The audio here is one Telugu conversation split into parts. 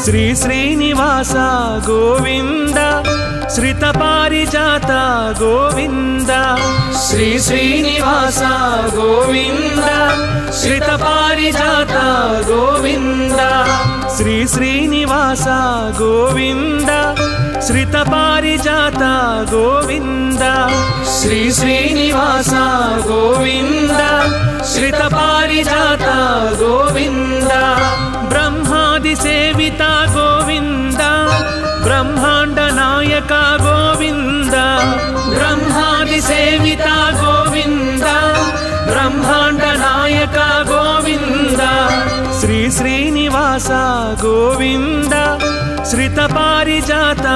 శ్రీ శ్రీనివాస గోవింద శ్రిత పారిజాత గోవింద శ్రీ శ్రీనివాస గోవింద శ్రిత పారిజాత గోవింద శ్రీ శ్రీనివాస గోవింద శ్రిత పారిజాత గోవింద శ్రీ శ్రీనివాస గోవింద శ్రిత పారిజాత గోవింద బ్రహ్మాది సేవిత గోవింద బ్రహ్మాండ నాయక గోవింద బ్రహ్మాది సేవిత గోవింద బ్రహ్మాండ నాయక గోవింద శ్రీ శ్రీనివాస గోవింద శ్రిత పారిజాత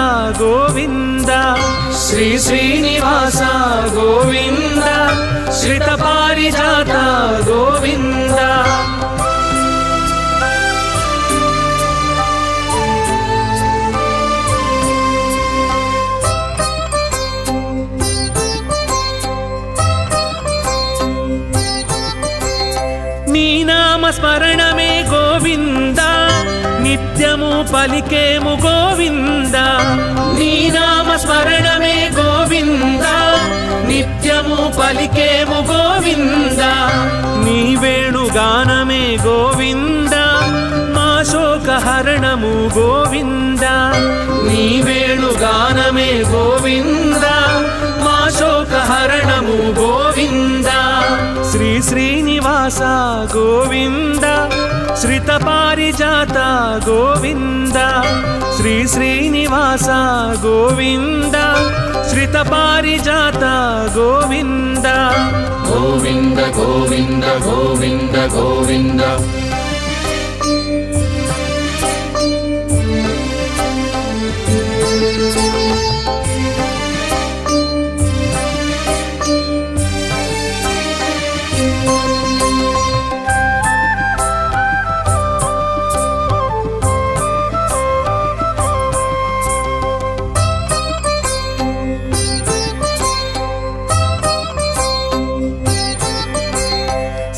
గోవింద శ్రీ శ్రీనివాస గోవింద శ్రిత పారిజాత గోవింద నీ నామ స్మరణమే గోవింద నిత్యము పలికేము గోవింద నీ నామ స్మరణమే గోవింద నిత్యము పలికేము గోవింద నీ వేణుగానమే గోవింద మా శోకహరణము గోవింద నీ వేణుగానమే గోవింద మా శోకహరణము గోవింద శ్రీ శ్రీనివాస గోవింద శ్రిత పారిజాత గోవింద శ్రీ శ్రీనివాస గోవింద శ్రిత పారిజాత గోవింద గోవింద గోవింద గోవింద గోవింద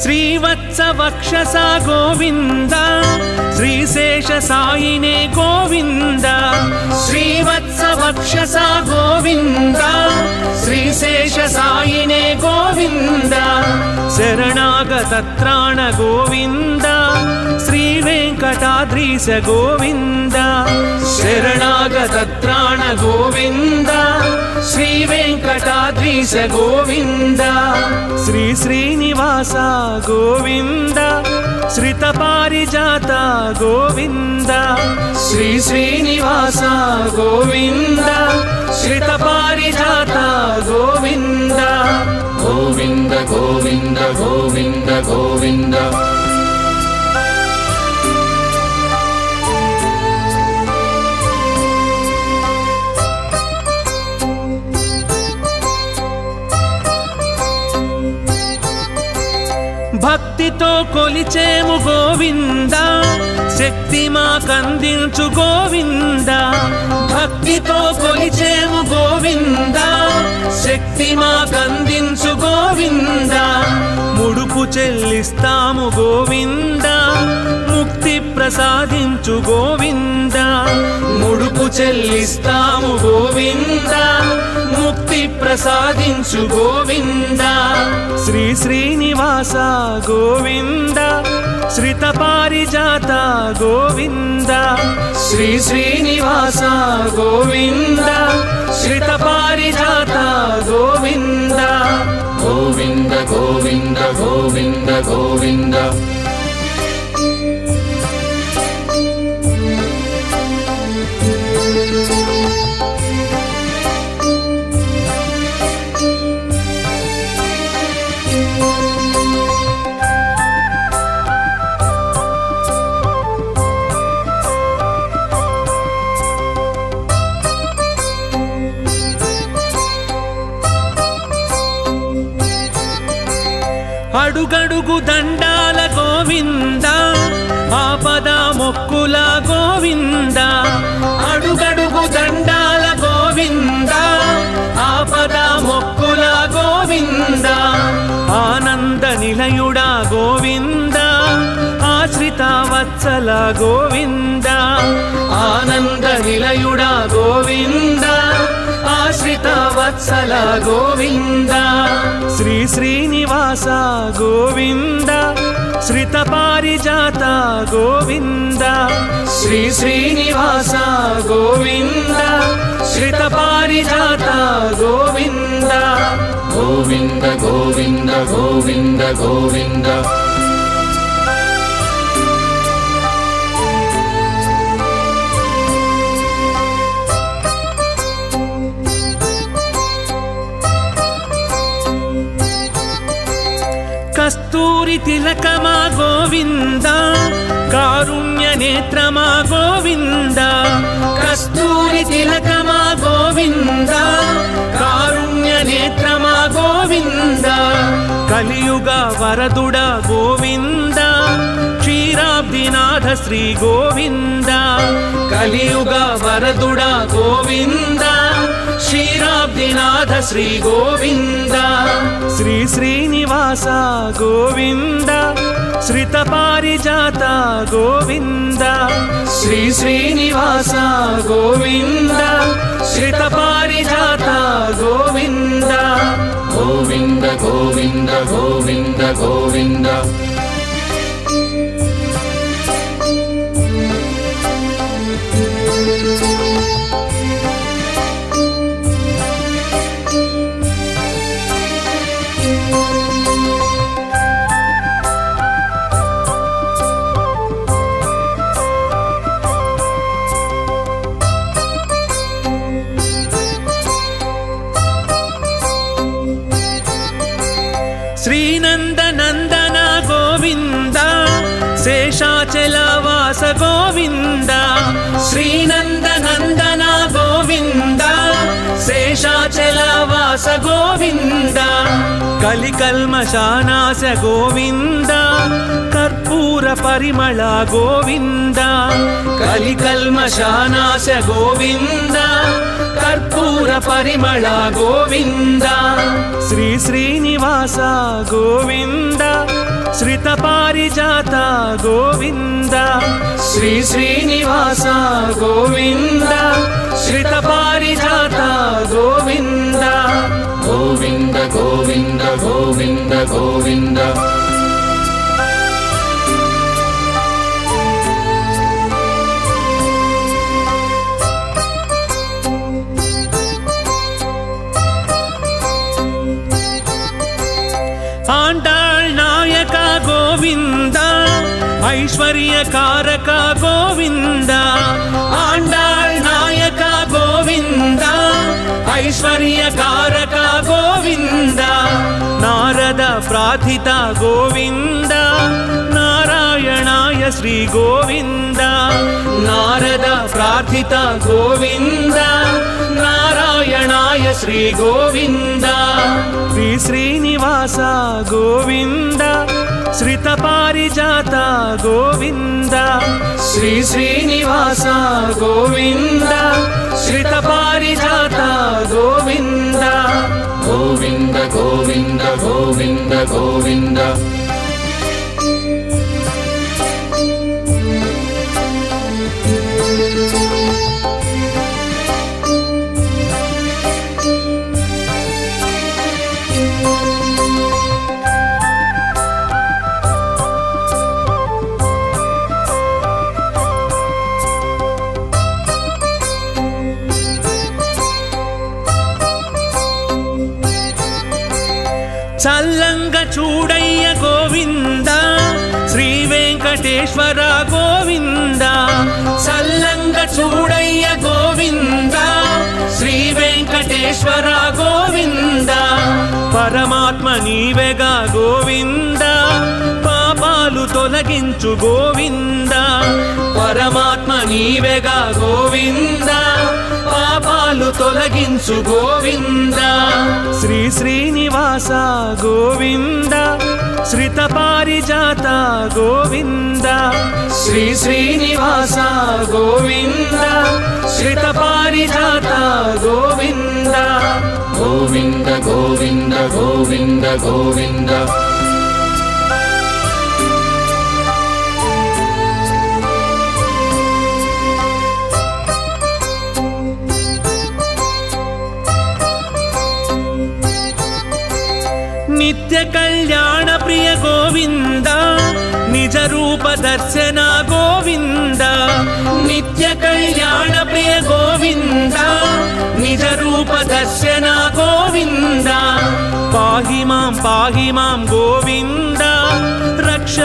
శ్రీవత్స వక్షస గోవింద శ్రీశేష సాయినే గోవింద శ్రీవత్స వక్షస గోవింద శ్రీశేష సాయినే గోవింద శరణాగత త్రాణ గోవింద శ్రీ వెంకటాద్రీశ గోవింద శరణాగత త్రాణ గోవింద శ్రీ వెంకటాద్రీశ గోవింద శ్రీ శ్రీనివాస గోవింద శ్రిత పారిజాత గోవింద శ్రీ శ్రీనివాస గోవింద శ్రిత పారిజాత గోవింద గోవింద గోవింద గోవింద గోవింద భక్తితో కొలిచేము గోవింద శక్తి మాకందించు గోవింద భక్తితో కొలిచేము గోవింద శక్తి మాకందించు గోవింద ముడుపు చెల్లిస్తాము గోవింద ముక్తి ప్రసాదించు గోవింద ముడుపు చెల్లిస్తాము గోవింద ముక్తి ప్రసాదించు గోవింద శ్రీ శ్రీనివాస గోవింద శ్రిత పారిజాత గోవింద శ్రీ శ్రీనివాస గోవింద శ్రిత పారిజాత గోవింద గోవింద గోవింద గోవింద గోవింద అడుగడుగు దండాల గోవింద ఆపద మొక్కుల గోవింద అడుగడుగు దండాల గోవింద ఆపద మొక్కుల గోవింద ఆనంద నిలయుడా గోవింద ఆశ్రిత వత్సల గోవింద ఆనంద నిలయుడా గోవింద ఆశ్రిత వత్సల గోవింద శ్రీ శ్రీనివాస గోవింద శ్రిత పారిజాత గోవింద శ్రీ శ్రీనివాస గోవింద శ్రిత పారిజాత గోవింద గోవింద గోవింద గోవింద గోవింద కస్తూరి తిలకమా గోవింద కారుణ్య నేత్రమా గోవింద కస్తూరి తిలకమా గోవింద కారుణ్య నేత్రమా గోవింద కలియుగ వరదుడ గోవింద క్షీరాబ్దినాథ శ్రీ గోవింద కలియుగ వరదుడ గోవింద క్షీరాబ్దినాథ శ్రీ గోవింద శ్రీ శ్రీనివాస గోవింద శ్రిత పారిజాత గోవింద శ్రీ శ్రీనివాస గోవింద శ్రిత పారిజాత గోవింద గోవింద గోవింద గోవింద గోవింద శ్రీనందనందన గోవింద శేషాచలవాస గోవింద శ్రీనందనందన గోవింద శేషాచలవాస గోవింద కలికల్మషానాశ గోవింద కర్పూర పరిమళ గోవింద కలికల్మషానాశ గోవింద కర్పూర పరిమళ గోవింద శ్రీ శ్రీనివాస గోవింద శ్రిత పారిజాత గోవింద శ్రీ శ్రీనివాస గోవింద శ్రిత పారిజాత గోవింద గోవింద గోవింద గోవింద గోవింద ఆండాళ్ నాయక గోవింద ఐశ్వర్యకారక గోవింద ఆండాళ్ నాయక గోవింద ఐశ్వర్యకారక గోవింద నారద ప్రార్థిత గోవింద నారాయణాయ శ్రీ గోవింద నారద ప్రార్థిత గోవింద నారాయణాయ శ్రీ గోవింద శ్రీ శ్రీనివాస గోవింద శ్రిత పారిజాత గోవింద శ్రీ శ్రీనివాస గోవింద శ్రిత పారిజాత గోవింద గోవింద గోవింద గోవింద గోవింద చల్లంగ చూడయ్య గోవింద శ్రీ వెంకటేశ్వర గోవింద చల్లంగ చూడయ్య గోవింద శ్రీ వెంకటేశ్వర గోవింద పరమాత్మ నీవెగా గోవింద పాపాలు తొలగించు గోవింద పరమాత్మ నీవెగా గోవింద పాపాలు తొలగించు గోవింద శ్రీ శ్రీనివాస గోవింద శ్రిత పారిజాత గోవింద శ్రీ శ్రీనివాస గోవింద శ్రిత పారిజాత గోవింద గోవింద గోవింద గోవింద గోవింద కళ్యాణ ప్రియ గోవింద నిజ రూప దర్శన గోవింద నిత్య కళ్యాణ ప్రియ గోవింద నిజ రూప దర్శన గోవింద పాహి మాం గోవింద రక్ష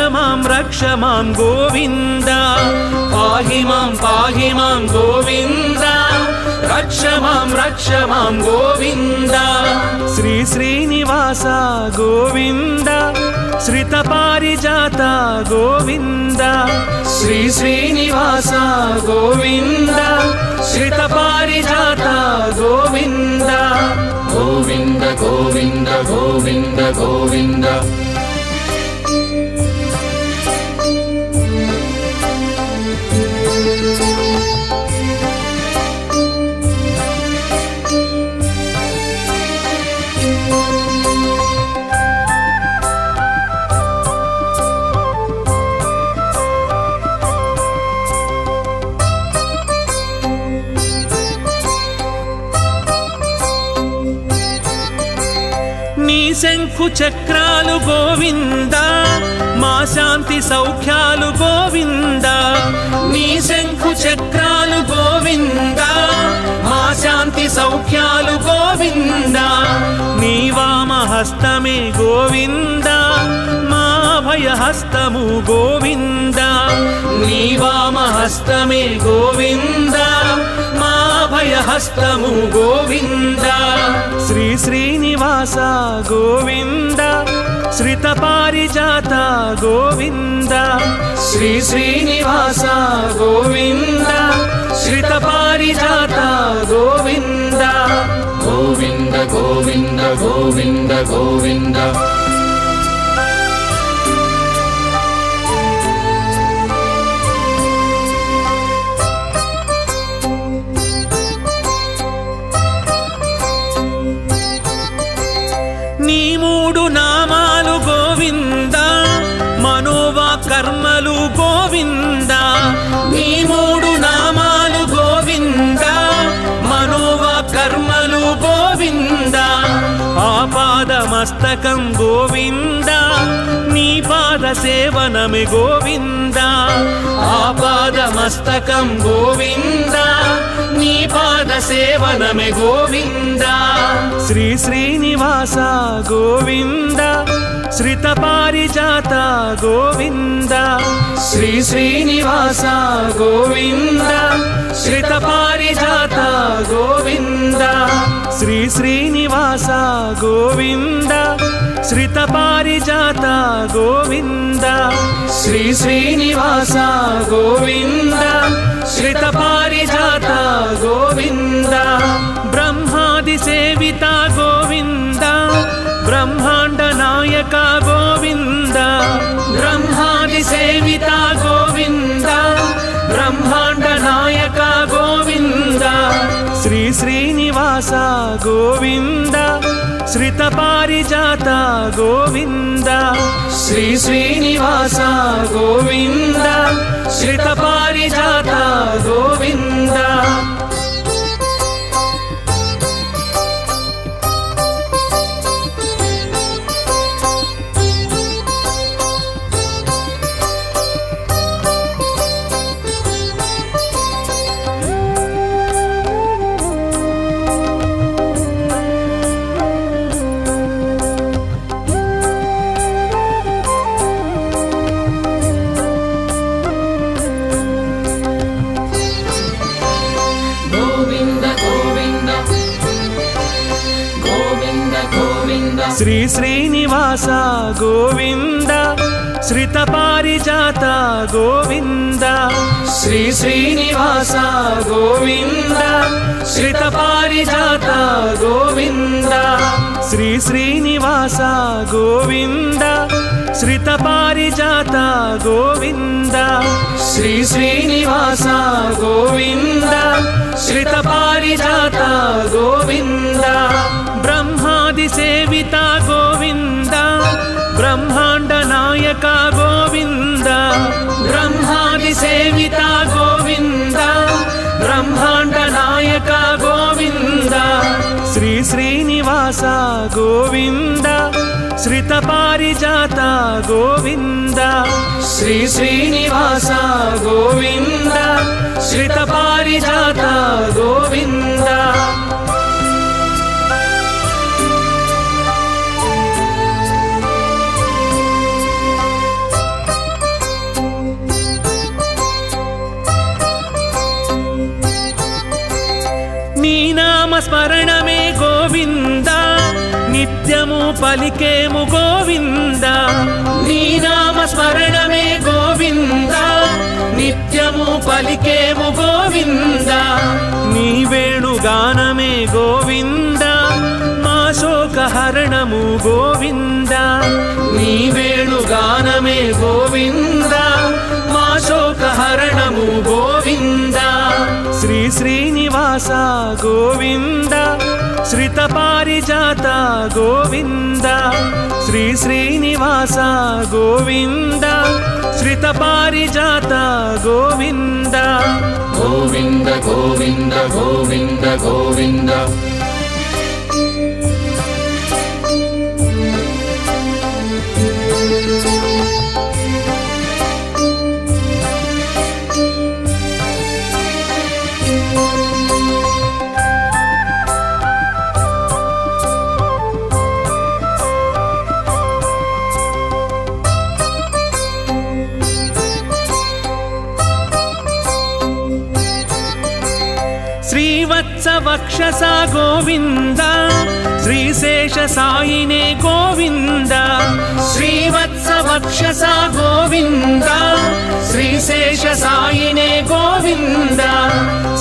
మాం గోవింద పాహి మాం గోవింద రక్ష మాం గోవింద శ్రీ శ్రీనివాస గోవింద శ్రిత పారిజాత గోవింద శ్రీ శ్రీనివాస గోవింద శ్రిత పారిజాత గోవింద గోవింద గోవింద గోవింద గోవింద నీ శంఖు చక్రాలు గోవింద మా శాంతి సౌఖ్యాలు గోవింద నీ శంఖు చక్రాలు గోవింద మా శాంతి సౌఖ్యాలు గోవింద నీ వామ హస్తమే గోవింద మా భయహస్తము గోవింద నీ వామ హస్తమే గోవింద మా భయహస్తము గోవింద శ్రీ శ్రీనివాస గోవింద శ్రిత పారిజాత గోవింద శ్రీ శ్రీనివాస గోవింద శ్రిత పారిజాత గోవింద గోవింద గోవింద గోవింద గోవింద నీ మూడు నామాలు గోవింద మనోవా కర్మలు గోవింద నీ మూడు నామాలు గోవింద మనోవా కర్మలు గోవింద ఆపాద మస్తకం గోవింద నీ పాద సేవనమే గోవింద ఆపాద మస్తకం గోవింద నీ పాద సేవనమే గోవింద శ్రీ శ్రీనివాస గోవింద శ్రిత పారిజాత గోవింద శ్రీ శ్రీనివాస గోవింద శ్రిత పారిజాత గోవింద శ్రీ శ్రీనివాస గోవింద శ్రిత పారిజాత గోవింద శ్రీ శ్రీనివాస గోవింద శ్రిత పారిజాత గోవింద బ్రహ్మాది సేవిత గోవింద బ్రహ్మాండ నాయక గోవింద బ్రహ్మాది సేవిత గోవింద బ్రహ్మాండ నాయక గోవింద శ్రీ శ్రీనివాస గోవింద శ్రిత పారిజాత గోవింద శ్రీ శ్రీనివాస గోవింద శ్రిత పారిజాత గోవింద శ్రీ శ్రీనివాస గోవింద శ్రిత పారిజాత గోవింద శ్రీ శ్రీనివాస గోవింద శ్రిత పారిజాత గోవింద శ్రీ శ్రీనివాస గోవింద శ్రిత పారిజాత గోవింద శ్రీ శ్రీనివాస గోవింద శ్రిత పారిజాత గోవింద బ్రహ్మాది సేవిత గోవింద బ్రహ్మాండ నాయక గోవింద బ్రహ్మాది సేవిత గోవింద బ్రహ్మాండ నాయక గోవింద శ్రీ శ్రీనివాస గోవింద శ్రితపారిజాత గోవింద శ్రీ శ్రీనివాస గోవింద శ్రితపారిజాత గోవింద నీ నామ స్మరణమే గోవింద నిత్యము పలికేము గోవింద నీ నామ స్మరణమే గోవింద నిత్యము పలికేము గోవింద నీ వేణుగానమే గోవింద మా శోకహరణము గోవింద నీ వేణుగానమే గోవింద మా శోకహరణము గోవింద శ్రీ శ్రీనివాస గోవింద శ్రితపారిజాత గోవింద శ్రీ శ్రీనివాస గోవింద శ్రితపారిజాత గోవింద గోవింద గోవింద గోవింద గోవింద శ్రీవత్సవక్షస గోవింద శ్రీశేష సాయినే గోవింద శ్రీవత్సవక్షస గోవింద శ్రీశేష సాయినే గోవింద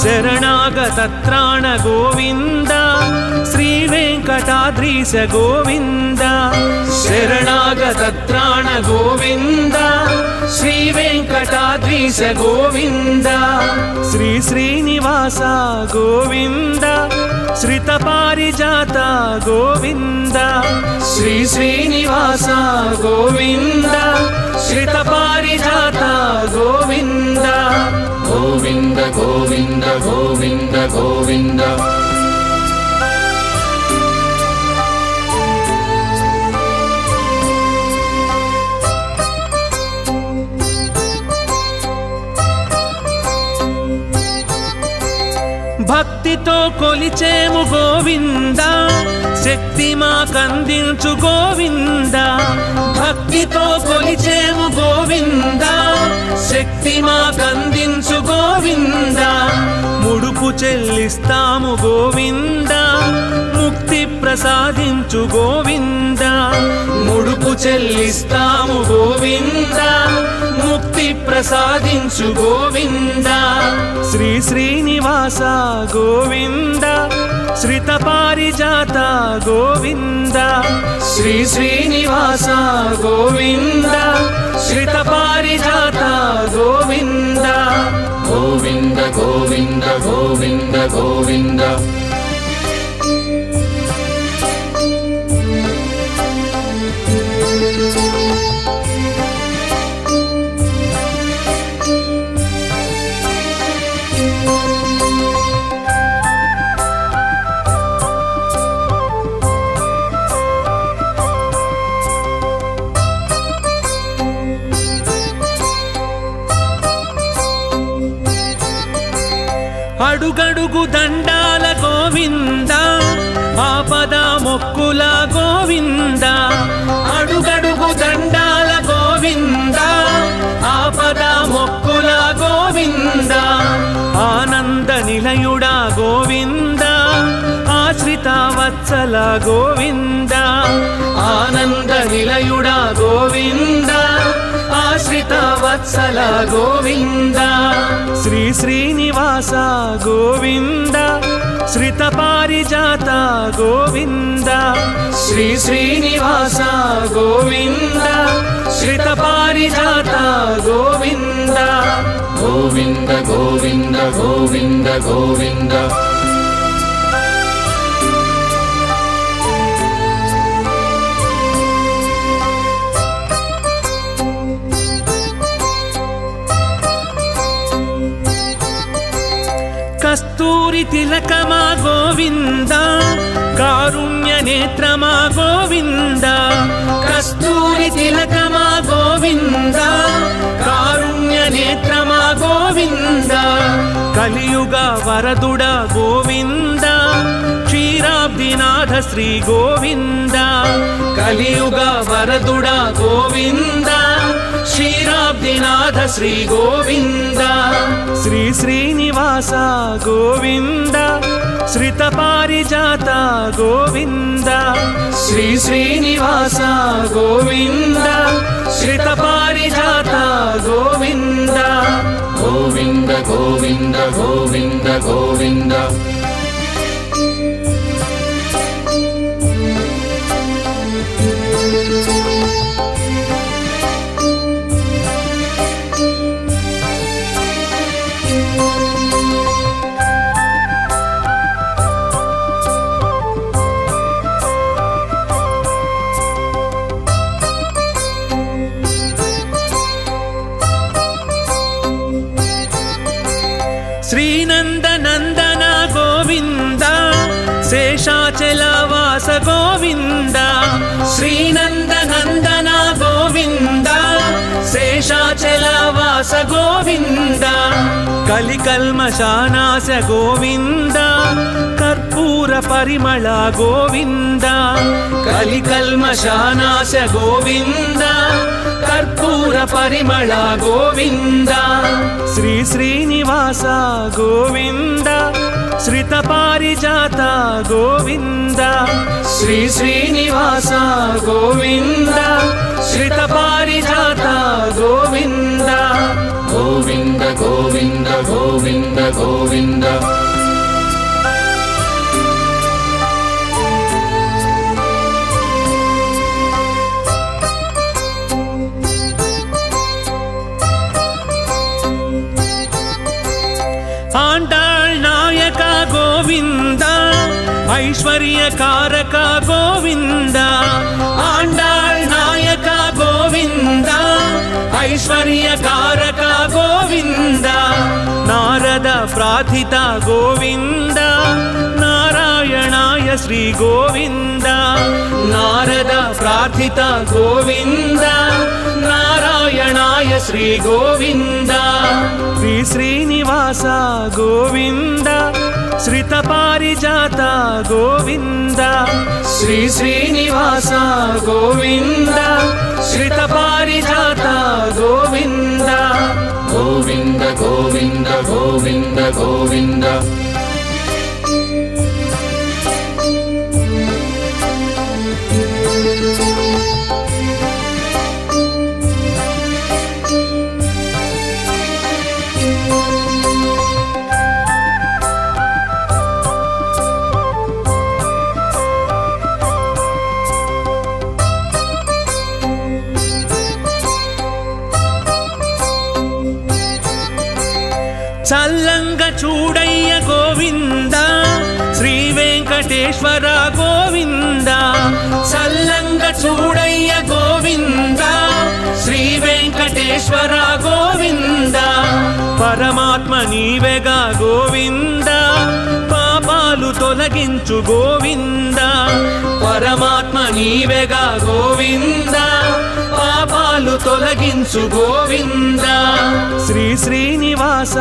శరణాగత త్రాణ గోవింద శ్రీ వెంకటాద్రీశ గోవింద శరణాగత త్రాణ గోవింద శ్రీ వెంకటాద్రీశ గోవింద శ్రీ శ్రీనివాస గోవింద శ్రితపారిజాత గోవింద శ్రీ శ్రీనివాస గోవింద శ్రితపారిజాత గోవింద గోవింద గోవింద గోవింద గోవింద భక్తితో కొలిచేము గోవింద శక్తి మాకందించు గోవింద భక్తితో కొలిచేము గోవింద శక్తి మాకందించు గోవింద ముడుపు చెల్లిస్తాము గోవింద ముక్తి ప్రసాదించు గోవింద ముడుపు చెల్లిస్తాము గోవింద ముక్తి ప్రసాదించు గోవింద శ్రీ శ్రీనివాస గోవింద శ్రితపారిజాత గోవింద శ్రీ శ్రీనివాస గోవింద శ్రితపారిజాత గోవింద గోవింద గోవింద గోవింద గోవింద అడుగడుగు దండాల గోవింద ఆపద మొక్కుల గోవింద అడుగడుగు దండాల గోవింద ఆపద మొక్కుల గోవింద ఆనంద నిలయుడా గోవింద ఆశ్రిత వత్సల గోవింద ఆనంద నిలయుడా గోవింద ఆశ్రిత వత్సల గోవింద శ్రీ శ్రీనివాస గోవింద శ్రితపారిజాత గోవింద శ్రీ శ్రీనివాస గోవింద శ్రితపారిజాత గోవింద గోవింద గోవింద గోవింద గోవింద కస్తూరి తిలకమా గోవింద కారుణ్య నేత్రమా గోవింద కస్తూరి తిలకమా గోవింద కారుణ్య నేత్రమా గోవింద కలియుగ వరదుడ గోవింద క్షీరాబ్దినాథ శ్రీ గోవింద కలియుగ వరదుడ గోవింద క్షీరాబ్దినాథ శ్రీ గోవింద శ్రీ శ్రీనివాస గోవింద శ్రిత పారిజాత గోవింద శ్రీ శ్రీనివాస గోవింద శ్రిత పారిజాత గోవింద గోవింద గోవింద గోవింద గోవింద శ్రీనందనందన గోవింద శేషాచలవాస గోవింద శ్రీనందనందన గోవింద శేషాచలవాస గోవింద కలికల్మషానాశ గోవింద కర్పూర పరిమళ గోవింద కలికల్మషానాశ గోవింద కర్పూర పరిమళ గోవింద శ్రీ శ్రీనివాస గోవింద శ్రిత పారిజాత గోవింద శ్రీ శ్రీనివాస గోవింద శ్రిత పారిజాత గోవింద గోవింద గోవింద గోవింద గోవింద ఆండాళ్ నాయక గోవింద ఐశ్వర్యకారక గోవింద ఆండాళ్ నాయక గోవింద ఐశ్వర్యకారక గోవింద నారద ప్రార్థిత గోవింద నారాయణాయ శ్రీ గోవింద నారద ప్రార్థిత గోవింద నారాయణాయ శ్రీ గోవింద శ్రీ శ్రీనివాస గోవింద శ్రిత పారిజాత గోవింద శ్రీ శ్రీనివాస గోవింద శ్రిత పారిజాత గోవింద గోవింద గోవింద గోవింద గోవింద చల్లంగ చూడయ్య గోవింద శ్రీ వెంకటేశ్వర గోవింద చల్లంగ చూడయ్య గోవింద శ్రీ వెంకటేశ్వర గోవింద పరమాత్మ నీవెగా గోవింద పాపాలు తొలగించు గోవింద పరమాత్మ నీవెగా గోవింద పాపాలు తొలగించు గోవింద శ్రీ శ్రీనివాస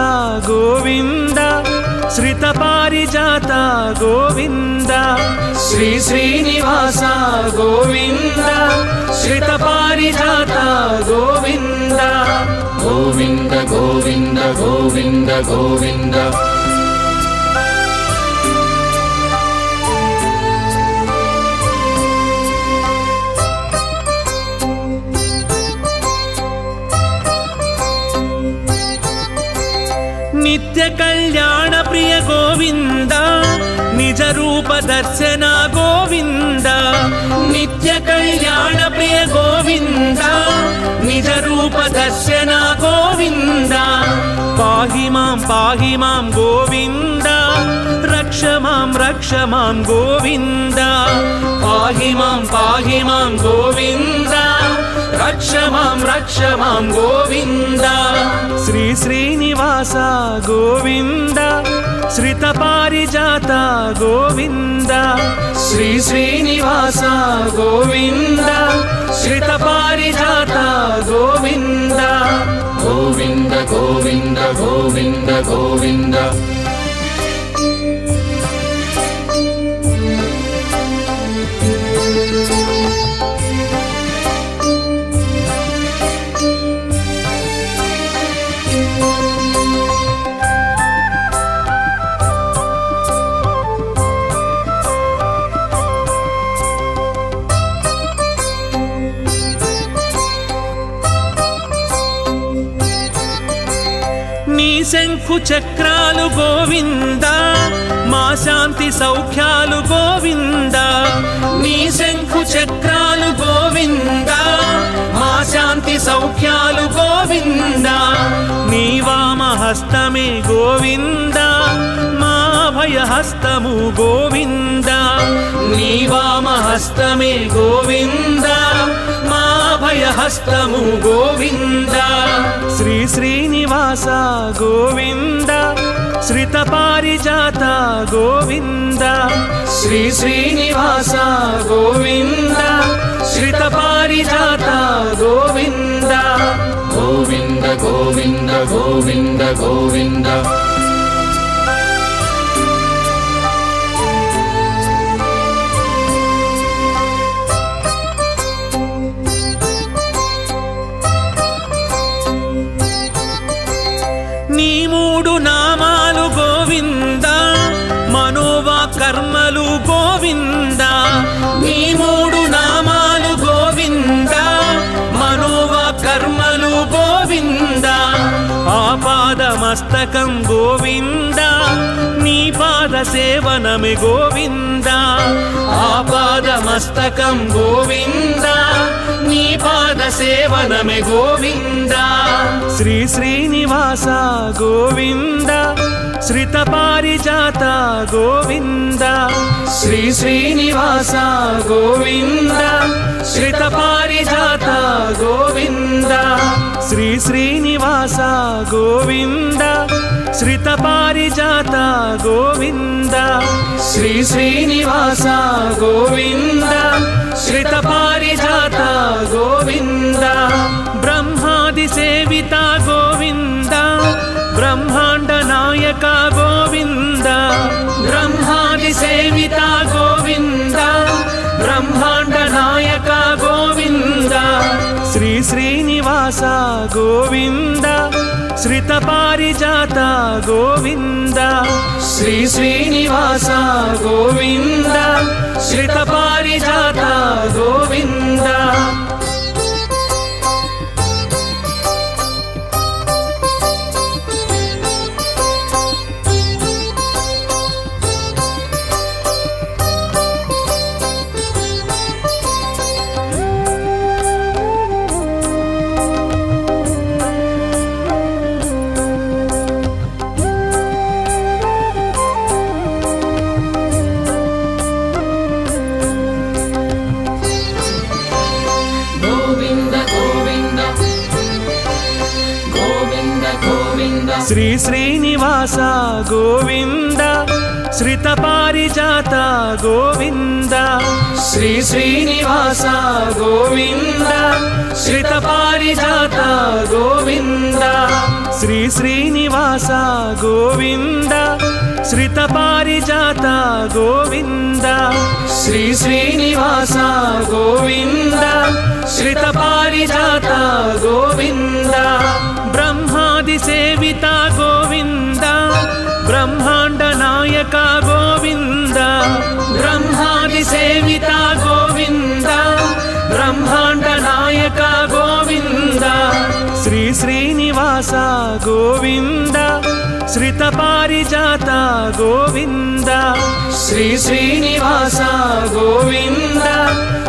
గోవింద శ్రిత పారిజాత గోవింద శ్రీ శ్రీనివాస గోవింద శ్రిత పారిజాత గోవింద గోవింద గోవింద గోవింద గోవింద నిత్య కళ్యాణ ప్రియ గోవింద నిజ రూప దర్శన గోవింద నిత్య కళ్యాణ ప్రియ గోవింద నిజ రూప దర్శన గోవింద పాహి మాం గోవింద రక్ష మాం గోవింద పాహి మాం గోవింద రక్ష మాం గోవింద శ్రీ శ్రీనివాస గోవింద శ్రిత పారిజాత గోవింద శ్రీ శ్రీనివాస గోవింద శ్రిత పారిజాత గోవింద గోవింద గోవింద గోవింద గోవింద నీ శంఖు చక్రాలు గోవింద మా శాంతి సౌఖ్యాలు గోవింద నీ శంఖు చక్రాలు గోవింద మా శాంతి సౌఖ్యాలు గోవింద నీ వామ హస్తమే గోవింద మా భయహస్తము గోవింద నీ వామ హస్తమే గోవింద మా భయహస్తము గోవింద శ్రీ శ్రీనివాస గోవింద శ్రిత పారిజాత గోవింద శ్రీ శ్రీనివాస గోవింద శ్రిత పారిజాత గోవింద గోవింద గోవింద గోవింద గోవింద నీ మూడు నామాలు గోవింద మనోవా కర్మలు గోవింద నీ మూడు నామాలు గోవింద మనోవా కర్మలు గోవింద ఆపాదమస్తకం గోవింద నీ పాద సేవనమే గోవింద ఆపాదమస్తకం గోవింద నీ పాద సేవనమే గోవింద శ్రీ శ్రీనివాస గోవింద శ్రిత పారిజాత గోవింద శ్రీ శ్రీనివాస గోవింద శ్రిత పారిజాత గోవింద శ్రీ శ్రీనివాస గోవింద శ్రిత పారిజాత గోవింద శ్రీ శ్రీనివాస గోవింద శ్రిత పారిజాత గోవింద బ్రహ్మాది సేవిత గోవింద బ్రహ్మాండ నాయక గోవింద బ్రహ్మాది సేవిత గోవింద బ్రహ్మాండ నాయక గోవింద శ్రీ శ్రీనివాస గోవింద శ్రిత పారిజాత గోవింద శ్రీ శ్రీనివాస గోవింద శ్రిత పారిజాత గోవింద శ్రీ శ్రీనివాస గోవింద శ్రిత పారిజాత గోవింద శ్రీ శ్రీనివాస గోవింద శ్రిత పారిజాత గోవింద శ్రీ శ్రీనివాస గోవింద శ్రిత పారిజాత గోవింద శ్రీ శ్రీనివాస గోవింద శ్రిత పారిజాత గోవింద బ్రహ్మాది సేవిత గోవింద బ్రహ్మాండ నాయక గోవింద బ్రహ్మాది సేవిత గోవింద బ్రహ్మాండ నాయక గోవింద శ్రీ శ్రీనివాస గోవింద శ్రిత పారిజాత గోవింద శ్రీ శ్రీనివాస గోవింద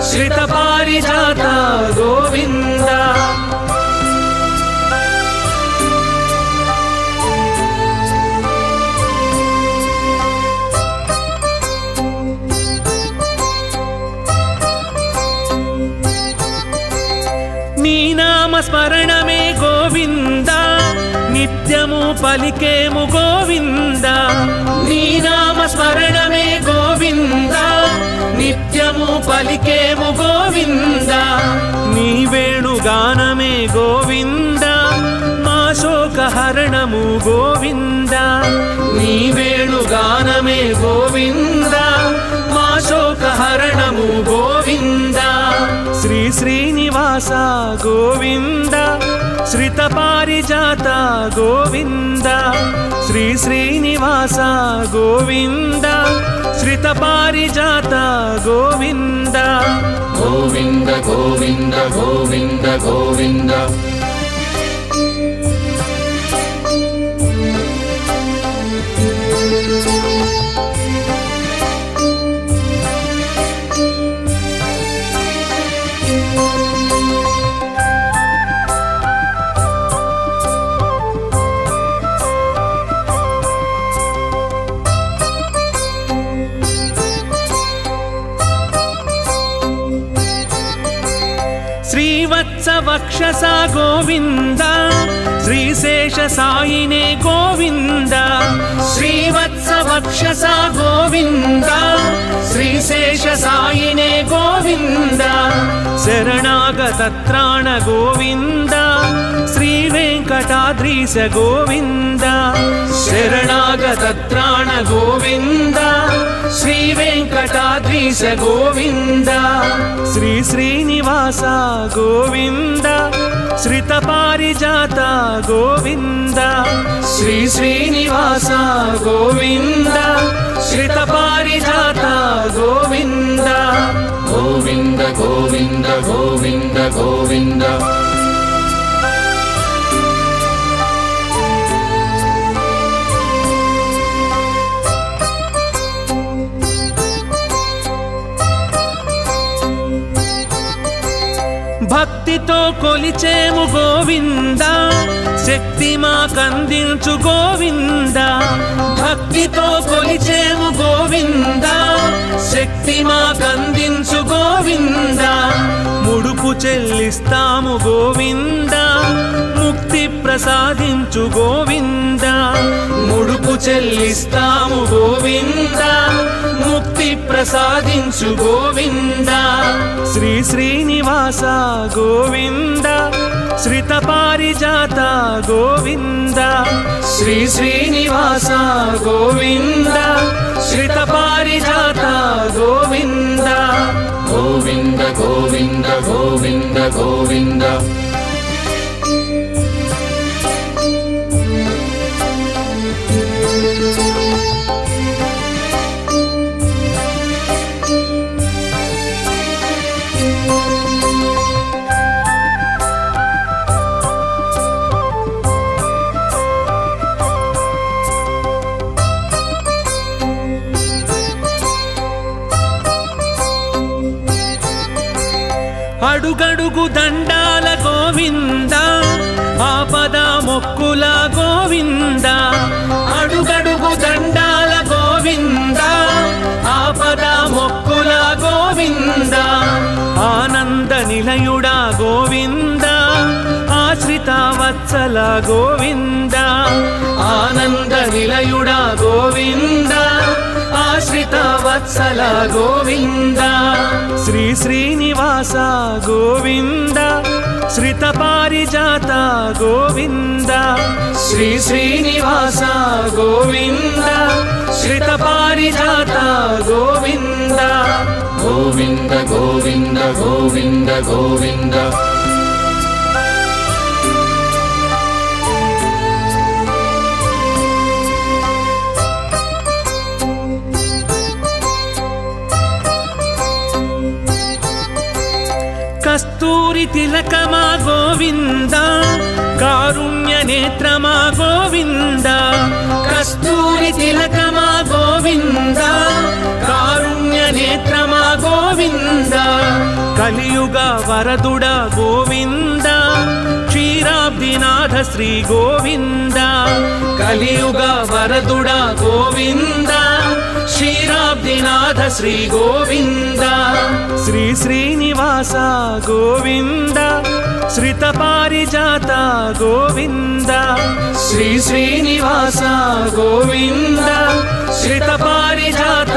శ్రిత పారిజాత గోవింద నీ స్మరణమే గోవింద నిత్యము పలికేము గోవింద నీ నామ స్మరణమే గోవింద నిత్యము పలికేము గోవింద నీ వేణుగానమే గోవింద మా శోకహరణము గోవింద నీ వేణుగానమే గోవింద మా శోకహరణము గోవింద శ్రీ శ్రీనివాస గోవింద శ్రిత పారిజాత గోవింద శ్రీ శ్రీనివాస గోవింద శ్రిత పారిజాత గోవింద గోవింద గోవింద గోవింద గోవింద శ్రీవత్స వక్షస గోవింద శ్రీశేష సాయినే గోవింద శ్రీవత్స వక్షస గోవింద శ్రీశేష సాయినే గోవింద శరణాగత త్రాణ గోవింద శ్రీ వెంకటాద్రీశ గోవింద శరణాగత త్రాణ గోవింద శ్రీ వెంకటాద్రీశ గోవింద శ్రీ శ్రీనివాస గోవింద శ్రిత పారిజాత గోవింద శ్రీ శ్రీనివాస గోవింద శ్రిత పారిజాత గోవింద గోవింద గోవింద గోవింద గోవింద భక్తితో కొలిచేము గోవింద శక్తి మాకందించు గోవింద భక్తితో కొలిచేము గోవింద శక్తి మాకందించు గోవింద ముడుపు చెల్లిస్తాము గోవింద ముక్తి ప్రసాదించు గోవింద ముడుపు చెల్లిస్తాము గోవింద ముక్తి ప్రసాదించు గోవింద శ్రీ శ్రీనివాస గోవింద శ్రిత పారిజాత గోవింద శ్రీ శ్రీనివాస గోవింద శ్రిత పారిజాత గోవింద గోవింద గోవింద గోవింద గోవింద అడుగడుగు దండాల గోవింద ఆపద మొక్కుల గోవింద అడుగడుగు దండాల గోవింద ఆపద మొక్కుల గోవింద ఆనంద నిలయుడా గోవింద ఆశ్రిత వత్సల గోవింద ఆనంద నిలయుడా గోవింద ఆశ్రిత వత్సల గోవింద శ్రీ శ్రీనివాస గోవింద శ్రిత పారిజాత గోవింద శ్రీ శ్రీనివాస గోవింద శ్రిత పారిజాత గోవింద గోవింద గోవింద గోవింద గోవింద కస్తూరి తిలకమా గోవింద కారుణ్య నేత్రమా గోవింద కస్తూరి తిలకమా గోవింద కారుణ్య నేత్రమా గోవింద కలియుగ వరదుడ గోవింద క్షీరాబ్దినాథ శ్రీ గోవింద కలియుగ వరదుడ గోవింద క్షీరాబ్దినాథ శ్రీనాథ శ్రీ గోవింద శ్రీ శ్రీనివాస గోవింద శ్రిత పారిజాత గోవింద శ్రీ శ్రీనివాస గోవింద శ్రిత పారిజాత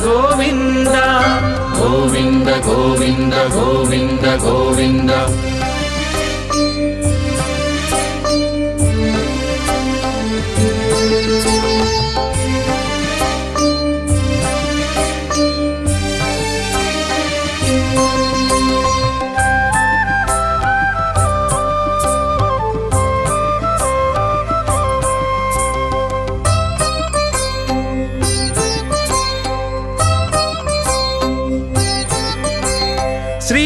గోవింద గోవింద గోవింద గోవింద గోవింద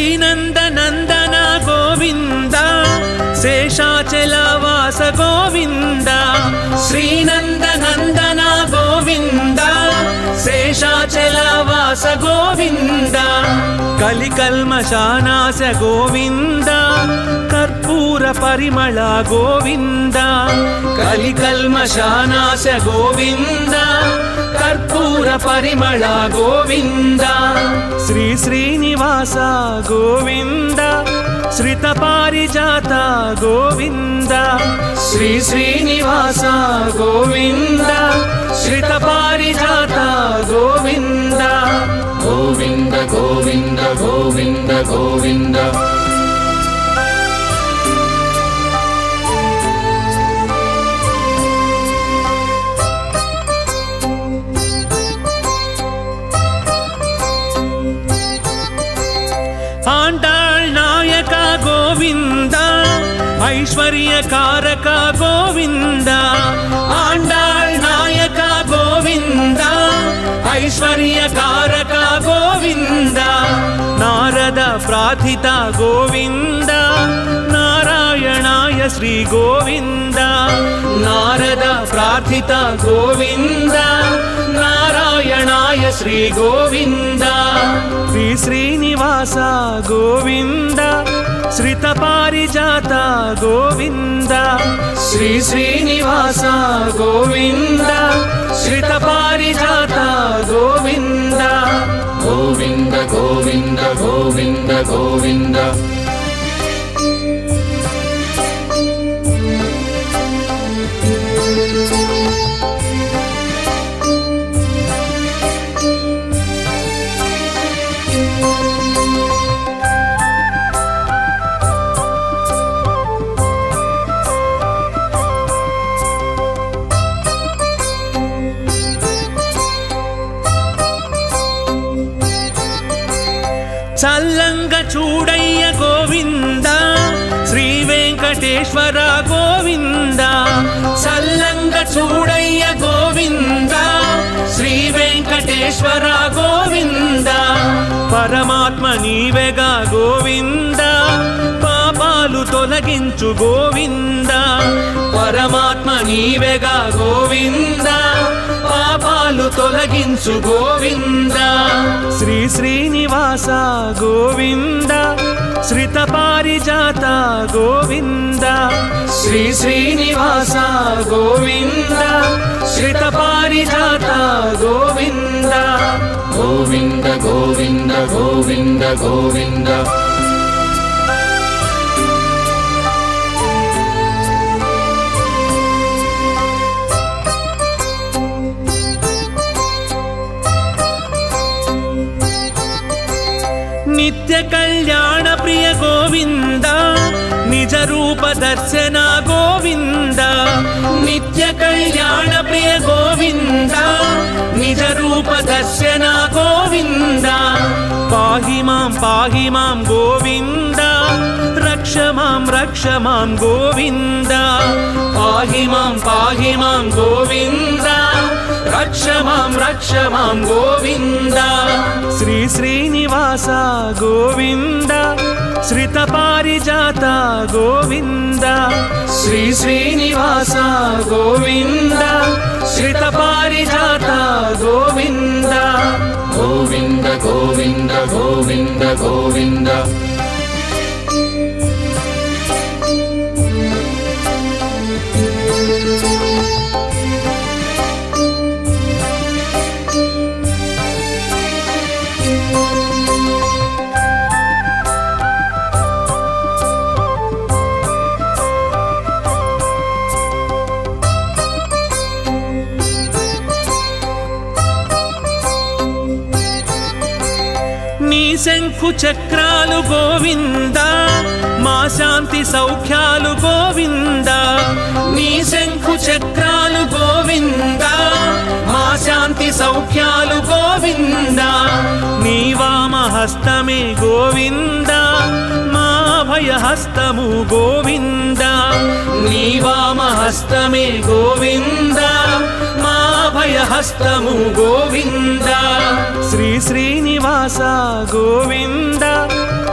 శ్రీనందనందన గోవింద శేషాచలవాస గోవింద శ్రీనందనందన గోవింద శేషాచలవాస గోవింద కలికల్మషానాశ గోవింద కర్పూర పరిమళ గోవింద కలికల్మషానాశ గోవింద కర్పూర పరిమళ గోవింద శ్రీ శ్రీనివాస గోవింద శ్రిత పారిజాత గోవింద శ్రీ శ్రీనివాస గోవింద శ్రిత పారిజాత గోవింద గోవింద గోవింద గోవింద గోవింద ఆండాళ్ నాయక గోవింద ఐశ్వర్యకారక గోవింద ఆండాళ్ నాయక గోవింద ఐశ్వర్యకారక గోవింద నారద ప్రార్థిత గోవింద నారాయణాయ శ్రీ గోవింద నారద ప్రార్థిత గోవింద నారాయణాయ శ్రీ గోవింద శ్రీ శ్రీనివాస గోవింద శ్రిత పారిజాత గోవింద శ్రీ శ్రీనివాస గోవింద శ్రిత పారిజాత గోవింద గోవింద గోవింద గోవింద గోవింద చల్లంగ చూడయ్య గోవింద శ్రీ వెంకటేశ్వర గోవింద చల్లంగ చూడయ్య గోవింద శ్రీ వెంకటేశ్వర గోవింద పరమాత్మ నీవెగా గోవింద పాపాలు తొలగించు గోవింద పరమాత్మ నీవెగా గోవింద పాపాలు తొలగించు గోవింద శ్రీ శ్రీనివాస గోవింద శ్రిత పారిజాత గోవింద శ్రీ శ్రీనివాస గోవింద శ్రిత పారిజాత గోవింద గోవింద గోవింద గోవింద గోవింద నిత్య కళ్యాణ ప్రియ గోవింద నిజ రూప దర్శన గోవింద నిత్య కళ్యాణ ప్రియ గోవింద నిజ రూప దర్శన గోవింద పాహి మాం గోవింద రక్ష మాం గోవింద పాహి మాం గోవింద రక్ష మాం గోవింద శ్రీ శ్రీనివాస గోవింద శ్రిత పారిజాత గోవింద శ్రీ శ్రీనివాస గోవింద శ్రిత పారిజాత గోవింద గోవింద గోవింద గోవింద గోవింద శంఖు చక్రాలు గోవింద మా శాంతి సౌఖ్యాలు గోవింద నీ శంఖు చక్రాలు గోవింద మా శాంతి సౌఖ్యాలు గోవింద నీ వామహస్తమే గోవింద మా అభయహస్తము గోవింద నీ వామహస్తమే గోవింద మా అభయహస్తము గోవింద శ్రీ శ్రీనివాస గోవింద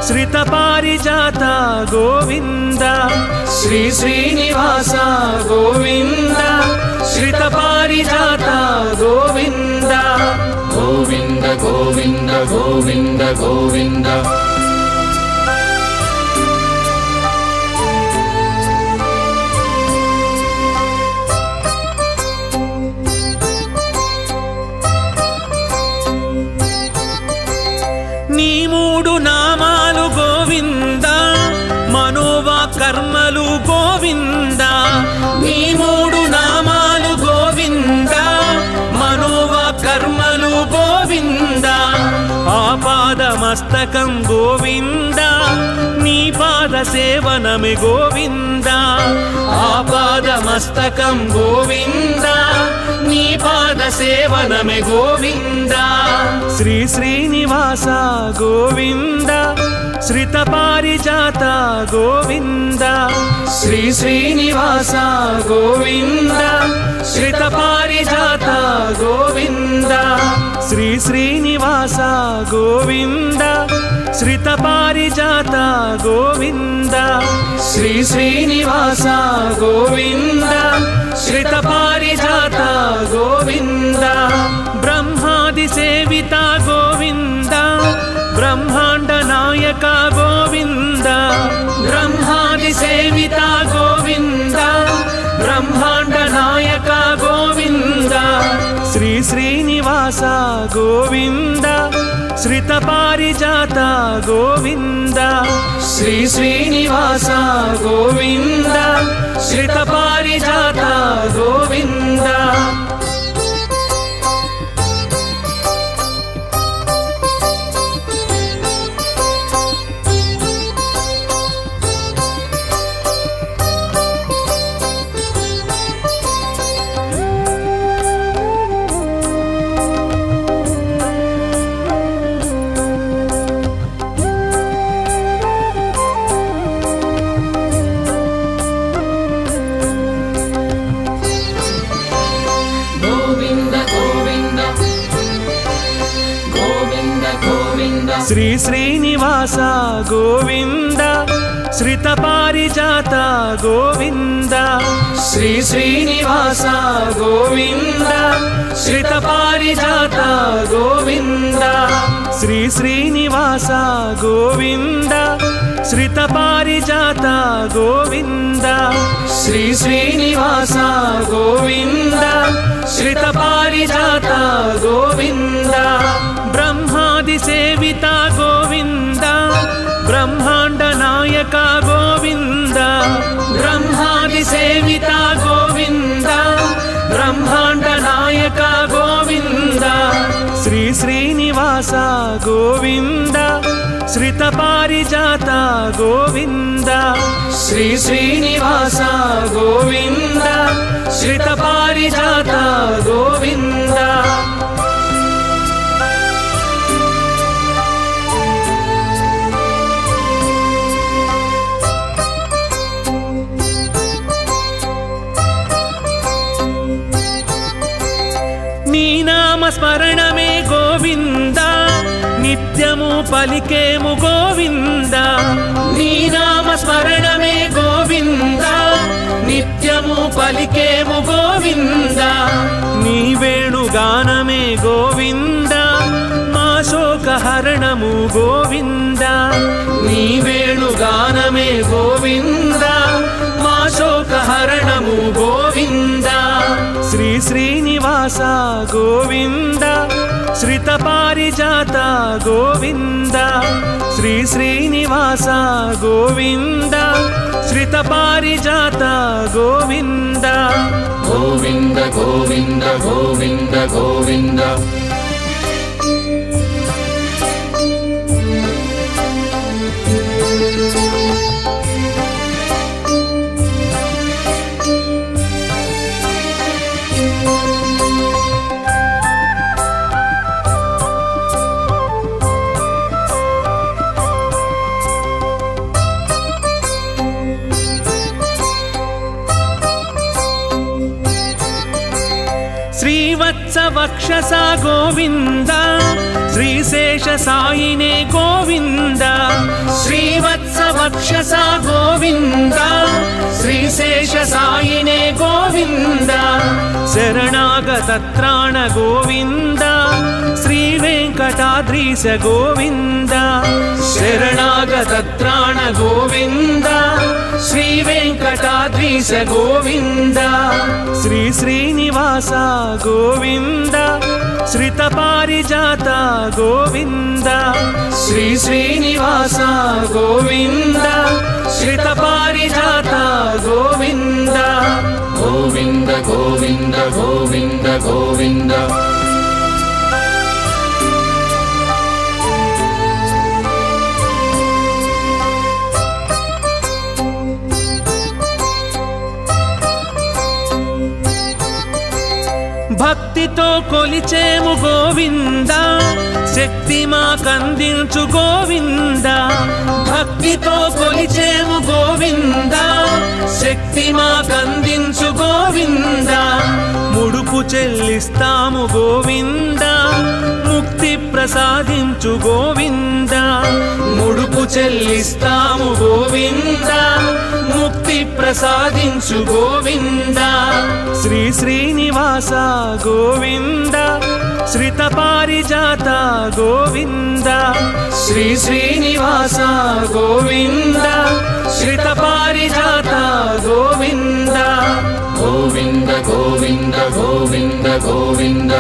శ్రిత పారిజాత గోవింద శ్రీ శ్రీనివాస గోవింద శ్రిత పారిజాత గోవింద గోవింద గోవింద గోవింద గోవింద నీ మూడు నామాలు గోవింద మనోవా కర్మలు గోవింద నీ మూడు నామాలు గోవింద మనోవా కర్మలు గోవింద ఆపాదమస్తకం గోవింద నీ పాద సేవనమే గోవింద ఆపాదమస్తకం గోవింద నీ పాద సేవనమే గోవింద శ్రీ శ్రీనివాస గోవింద శ్రిత పారిజాత గోవింద శ్రీ శ్రీనివాస గోవింద శ్రిత పారిజాత గోవింద శ్రీ శ్రీనివాస గోవింద శ్రిత పారిజాత గోవింద శ్రీ శ్రీనివాస గోవింద శ్రిత పారిజాత గోవింద బ్రహ్మాది సేవిత గోవింద బ్రహ్మాండ నాయక గోవింద బ్రహ్మాది సేవిత గోవింద బ్రహ్మాండ నాయక గోవింద శ్రీ శ్రీనివాస గోవింద శ్రిత పారిజాత గోవింద శ్రీ శ్రీనివాస గోవింద శ్రిత పారిజాత గోవింద శ్రీ శ్రీనివాస గోవింద శ్రిత పారిజాత గోవింద శ్రీ శ్రీనివాస గోవింద శ్రిత పారిజాత గోవింద శ్రీ శ్రీనివాస గోవింద శ్రిత పారిజాత గోవింద శ్రీ శ్రీనివాస గోవింద శ్రిత పారిజాత గోవింద బ్రహ్మాది సేవిత గోవింద బ్రహ్మాండ నాయక గోవింద బ్రహ్మాది సేవిత గోవింద బ్రహ్మాండ నాయక గోవింద శ్రీ శ్రీనివాస గోవింద శ్రిత పారిజాత గోవింద శ్రీ శ్రీనివాస గోవింద శ్రిత పారిజాత గోవింద నీ నామ స్మరణమే గోవింద నిత్యము పలికేము గోవింద నీ నామ స్మరణమే గోవింద నిత్యము పలికేము గోవింద నీ వేణుగానమే గోవింద మా శోకహరణము గోవింద నీ వేణుగానమే గోవింద మా శోకహరణము గోవింద శ్రీ శ్రీనివాస గోవింద శ్రిత పారిజాత గోవింద శ్రీ శ్రీనివాస గోవింద శ్రిత పారిజాత గోవింద గోవింద గోవింద గోవింద గోవింద వక్షస గోవింద శ్రీశేష సాయినే గోవింద శ్రీవత్స వక్షస గోవింద శ్రీశేష సాయినే గోవింద శరణాగత త్రాణ గోవింద శ్రీ వెంకటాద్రీశ గోవింద శరణాగత త్రాణ గోవింద శ్రీ వెంకటాద్రీశ గోవింద శ్రీ శ్రీనివాస గోవింద శ్రిత పారిజాత గోవింద శ్రీ శ్రీనివాస గోవింద శ్రిత పారిజాత గోవింద గోవింద గోవింద గోవింద గోవింద భక్తితో కొలిచేము గోవింద శక్తి మాకందించు గోవింద భక్తితో కొలిచేము గోవింద శక్తి మాకందించు గోవింద ముడుపు చెల్లిస్తాము గోవింద ముక్తి ప్రసాదించు గోవింద ముడుపు చెల్లిస్తాము గోవింద ముక్తి ప్రసాదించు గోవింద శ్రీ శ్రీనివాస గోవింద శ్రిత పారిజాత గోవింద శ్రీ శ్రీనివాస గోవింద శ్రిత పారిజాత గోవింద గోవింద గోవింద గోవింద గోవింద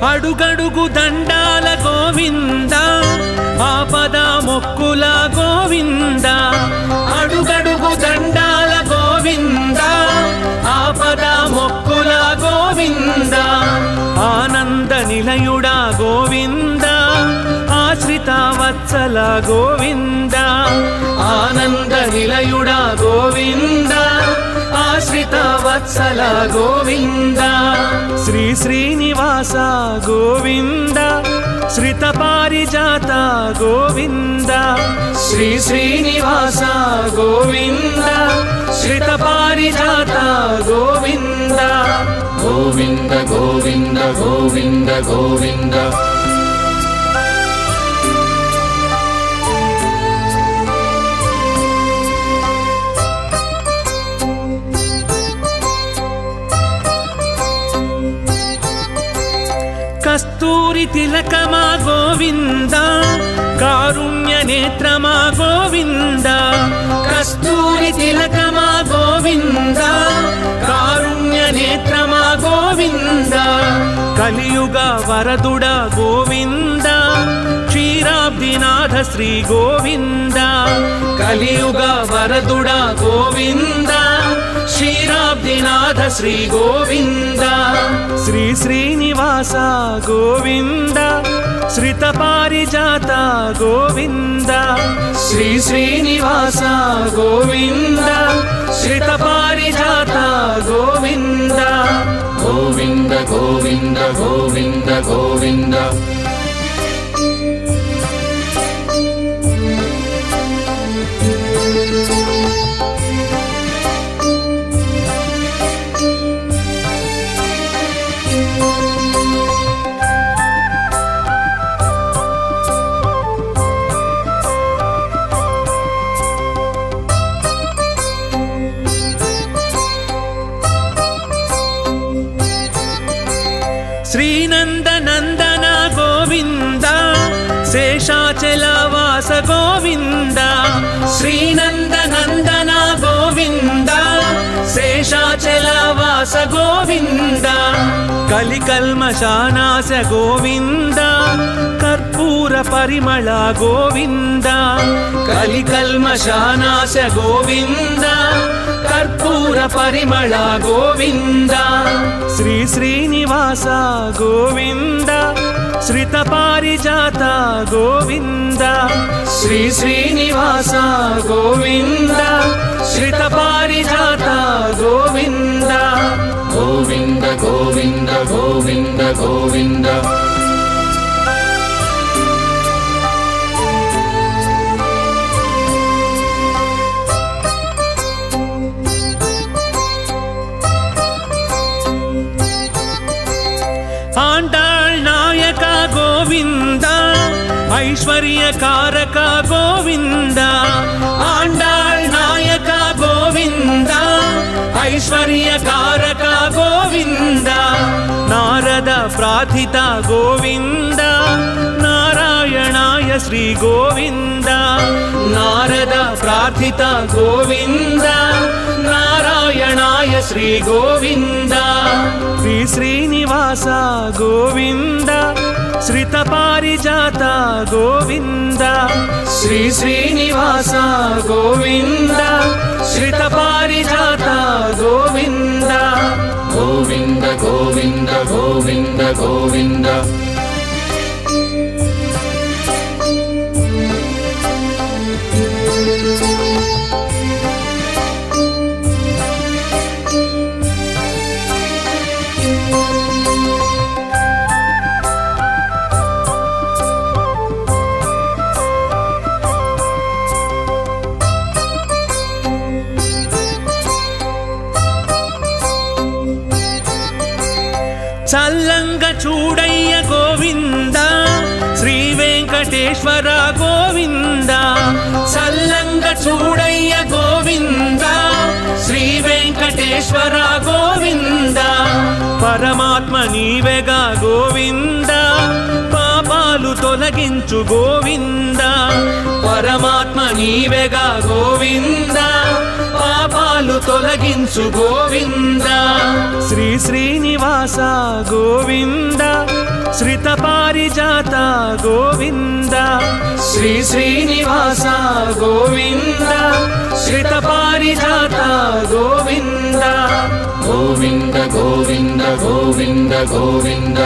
అడుగడుగు దండాల గోవింద ఆపద మొక్కుల గోవింద అడుగడుగు దండాల గోవింద ఆపద మొక్కుల గోవింద ఆనంద నిలయుడా గోవింద ఆశ్రిత వత్సల గోవింద ఆనంద నిలయుడా గోవింద ఆశ్రిత వత్సల గోవింద శ్రీ శ్రీనివాస గోవింద శ్రిత పారిజాత గోవింద శ్రీ శ్రీనివాస గోవింద శ్రిత పారిజాత గోవింద గోవింద గోవింద గోవింద గోవింద కస్తూరి తిలకమా గోవింద కారుణ్య నేత్రమా గోవింద కస్తూరి తిలకమా గోవింద కారుణ్య నేత్రమా గోవింద కలియుగ వరదుడ గోవింద క్షీరాబ్దినాథ శ్రీ గోవింద కలియుగ వరదుడ గోవింద క్షీరాబ్దినాథ శ్రీ గోవింద శ్రీ శ్రీనివాస గోవింద శ్రిత పారిజాత గోవింద శ్రీ శ్రీనివాస గోవింద శ్రిత పారిజాత గోవింద గోవింద గోవింద గోవింద గోవింద శ్రీనందనందన గోవింద శేషాచలవాస గోవింద శ్రీనందనందన గోవింద శేషాచలవాస గోవింద కలికల్మషానాశ గోవింద కర్పూర పరిమళ గోవింద కలికల్మషానాశ గోవింద కర్పూర పరిమళ గోవింద శ్రీ శ్రీనివాస గోవింద శ్రిత పారిజాత గోవింద శ్రీ శ్రీనివాస గోవింద శ్రిత పారిజాత గోవింద గోవింద గోవింద గోవింద గోవింద ఆండాళ్ నాయక గోవింద ఐశ్వర్యకారక గోవింద ఆండాళ్ నాయక గోవింద ఐశ్వర్యకారక గోవింద నారద ప్రార్థిత గోవింద నారాయణాయ శ్రీ గోవింద నారద ప్రార్థిత గోవింద నారాయణాయ శ్రీ గోవింద శ్రీ శ్రీనివాస గోవింద శ్రిత పారిజాత గోవింద శ్రీ శ్రీనివాస గోవింద శ్రిత పారిజాత గోవింద గోవింద గోవింద గోవింద గోవింద చల్లంగ చూడయ్య గోవింద శ్రీ వెంకటేశ్వర గోవింద చల్లంగ చూడయ్య గోవింద శ్రీ వెంకటేశ్వర గోవింద పరమాత్మ నీవెగా గోవింద పాపాలు తొలగించు గోవింద పరమాత్మ నీవెగా గోవింద పాపాలు తొలగించు గోవింద శ్రీ శ్రీనివాస గోవింద శ్రిత పారిజాత గోవింద శ్రీ శ్రీనివాస గోవింద శ్రిత పారిజాత గోవింద గోవింద గోవింద గోవింద గోవింద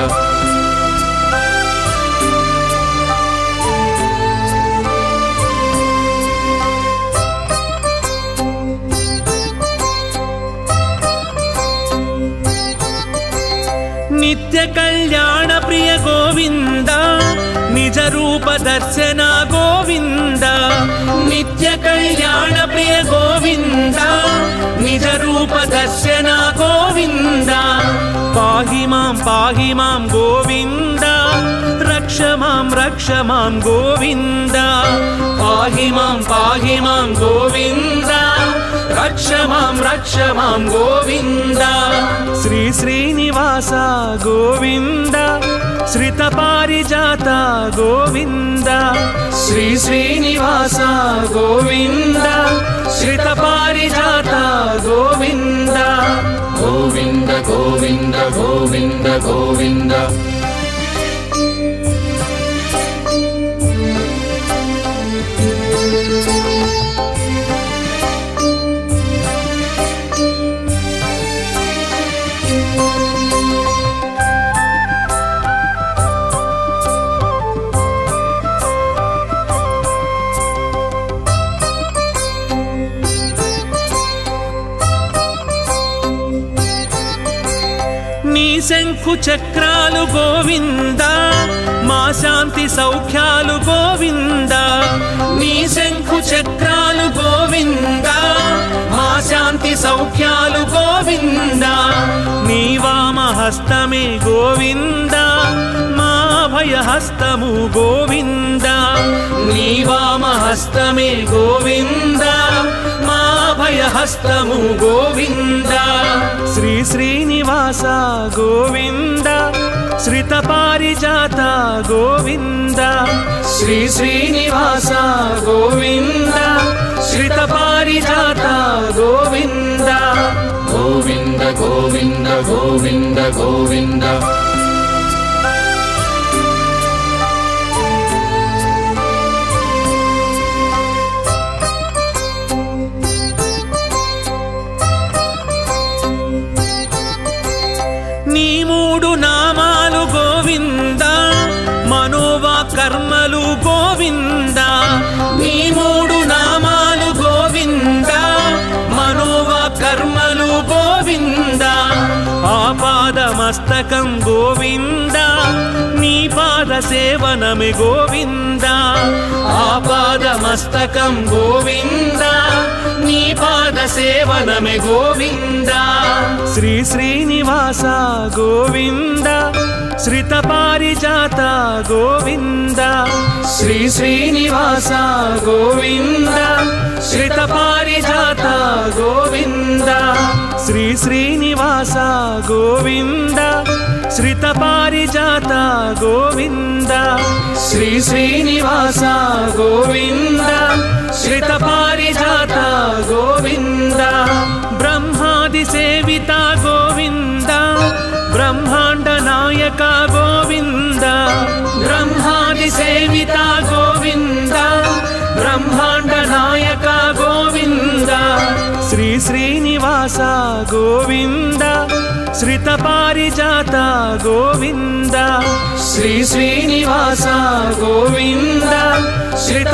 నిత్య కళ్యాణ ప్రియ గోవింద నిజ రూప దర్శన గోవింద నిత్య కళ్యాణ ప్రియ గోవింద నిజ రూప దర్శన గోవింద పాహి మాం గోవింద రక్ష మాం గోవింద పాహి మాం గోవింద రక్ష మాం గోవింద శ్రీ శ్రీనివాస గోవింద శ్రిత పారిజాత గోవింద శ్రీ శ్రీనివాస గోవింద శ్రిత పారిజాత గోవింద గోవింద గోవింద గోవింద గోవింద నీ శంఖు చక్రాలు గోవింద మా శాంతి సౌఖ్యాలు గోవింద నీ శంఖు చక్రాలు గోవింద మా శాంతి సౌఖ్యాలు గోవింద నీ వామ హస్తమే గోవింద మా అభయ హస్తము గోవింద నీ వామ హస్తమే గోవింద మా అభయ హస్తము గోవింద శ్రీ శ్రీనివాస గోవింద శ్రిత పారిజాత గోవింద శ్రీ శ్రీనివాస గోవింద శ్రిత పారిజాత గోవింద గోవింద గోవింద గోవింద నీ మూడు నామాలు గోవింద మనోవా కర్మలు గోవింద నీ మూడు నామాలు గోవింద మనోవా కర్మలు గోవింద ఆపాదమస్తకం గోవింద నీ పాద సేవనమే గోవింద ఆపాదమస్తకం గోవింద నీ పాద సేవనమే గోవింద శ్రీ శ్రీనివాస గోవింద శ్రిత పారిజాత గోవింద శ్రీ శ్రీనివాస గోవింద శ్రిత పారిజాత గోవింద శ్రీ శ్రీనివాస గోవింద శ్రిత పారిజాత గోవింద శ్రీ శ్రీనివాస గోవింద శ్రిత పారిజాత గోవింద బ్రహ్మాది సేవిత గోవింద బ్రహ్మాండ నాయక గోవింద బ్రహ్మాది సేవిత గోవింద బ్రహ్మాండ నాయక గోవింద శ్రీ శ్రీనివాస గోవింద శ్రిత పారిజాత గోవింద శ్రీ శ్రీనివాస గోవింద శ్రిత